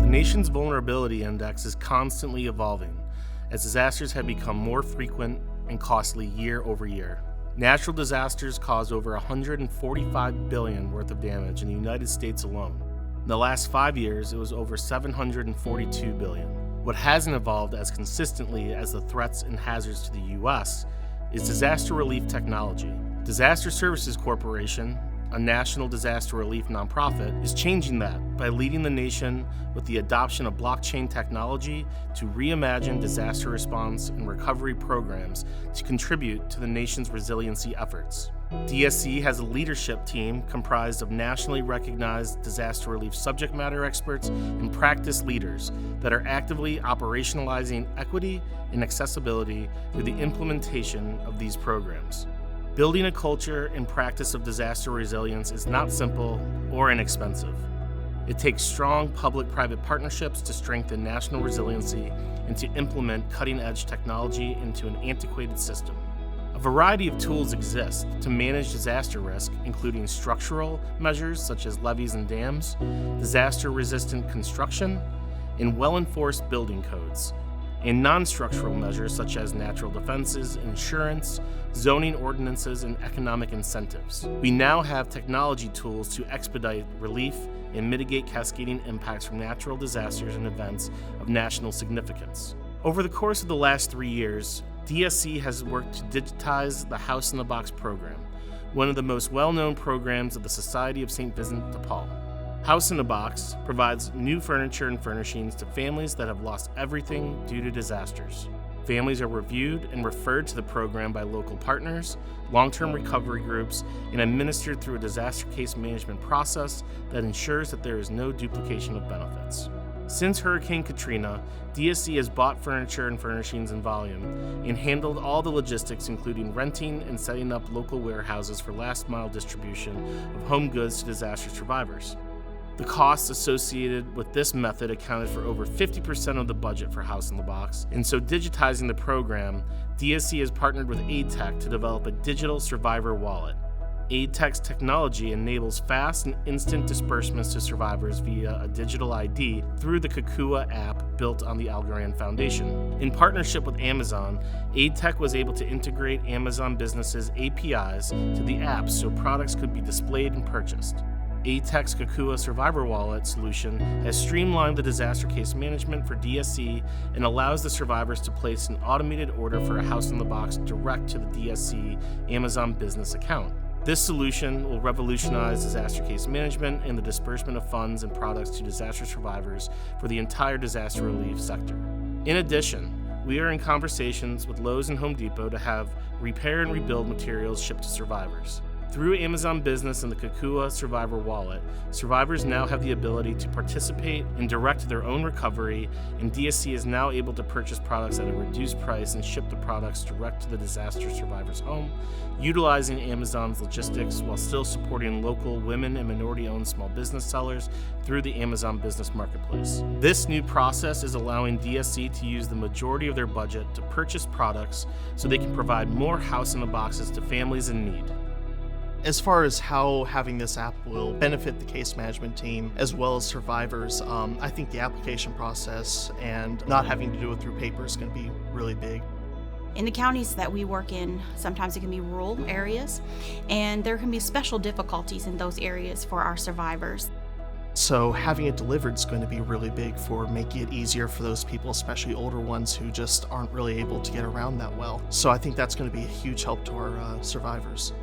The nation's vulnerability index is constantly evolving as disasters have become more frequent and costly year over year. Natural disasters caused over $145 billion worth of damage in the United States alone. In the last 5 years, it was over $742 billion. What hasn't evolved as consistently as the threats and hazards to the U.S. is disaster relief technology. Disaster Services Corporation, a national disaster relief nonprofit, is changing that by leading the nation with the adoption of blockchain technology to reimagine disaster response and recovery programs to contribute to the nation's resiliency efforts. DSC has a leadership team comprised of nationally recognized disaster relief subject matter experts and practice leaders that are actively operationalizing equity and accessibility through the implementation of these programs. Building a culture and practice of disaster resilience is not simple or inexpensive. It takes strong public-private partnerships to strengthen national resiliency and to implement cutting-edge technology into an antiquated system. A variety of tools exist to manage disaster risk, including structural measures such as levees and dams, disaster-resistant construction, and well-enforced building codes, and non-structural measures such as natural defenses, insurance, zoning ordinances, and economic incentives. We now have technology tools to expedite relief and mitigate cascading impacts from natural disasters and events of national significance. Over the course of the last 3 years, DSC has worked to digitize the House in the Box program, one of the most well-known programs of the Society of St. Vincent de Paul. House in a Box provides new furniture and furnishings to families that have lost everything due to disasters. Families are reviewed and referred to the program by local partners, long-term recovery groups, and administered through a disaster case management process that ensures that there is no duplication of benefits. Since Hurricane Katrina, DSC has bought furniture and furnishings in volume and handled all the logistics, including renting and setting up local warehouses for last-mile distribution of home goods to disaster survivors. The costs associated with this method accounted for over 50% of the budget for House in the Box, and so digitizing the program, DSC has partnered with AidTech to develop a digital survivor wallet. AidTech's technology enables fast and instant disbursements to survivors via a digital ID through the Kakua app built on the Algorand Foundation. In partnership with Amazon, AidTech was able to integrate Amazon Business's APIs to the app so products could be displayed and purchased. AidTech's Kakua Survivor Wallet solution has streamlined the disaster case management for DSC and allows the survivors to place an automated order for a House in the Box direct to the DSC Amazon Business account. This solution will revolutionize disaster case management and the disbursement of funds and products to disaster survivors for the entire disaster relief sector. In addition, we are in conversations with Lowe's and Home Depot to have repair and rebuild materials shipped to survivors. Through Amazon Business and the Kakua Survivor Wallet, survivors now have the ability to participate and direct their own recovery, and DSC is now able to purchase products at a reduced price and ship the products direct to the disaster survivor's home, utilizing Amazon's logistics while still supporting local women and minority-owned small business sellers through the Amazon Business Marketplace. This new process is allowing DSC to use the majority of their budget to purchase products so they can provide more House in the Boxes to families in need. As far as how having this app will benefit the case management team as well as survivors, I think the application process and not having to do it through paper is going to be really big. In the counties that we work in, sometimes it can be rural areas, and there can be special difficulties in those areas for our survivors. So having it delivered is going to be really big for making it easier for those people, especially older ones who just aren't really able to get around that well. So I think that's going to be a huge help to our survivors.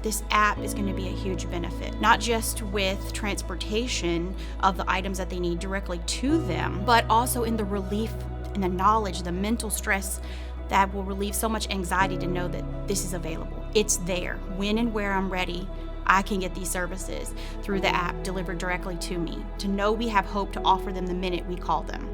This app is going to be a huge benefit, not just with transportation of the items that they need directly to them, but also in the relief and the knowledge, the mental stress that will relieve so much anxiety to know that this is available. It's there. When and where I'm ready, I can get these services through the app delivered directly to me, to know we have hope to offer them the minute we call them.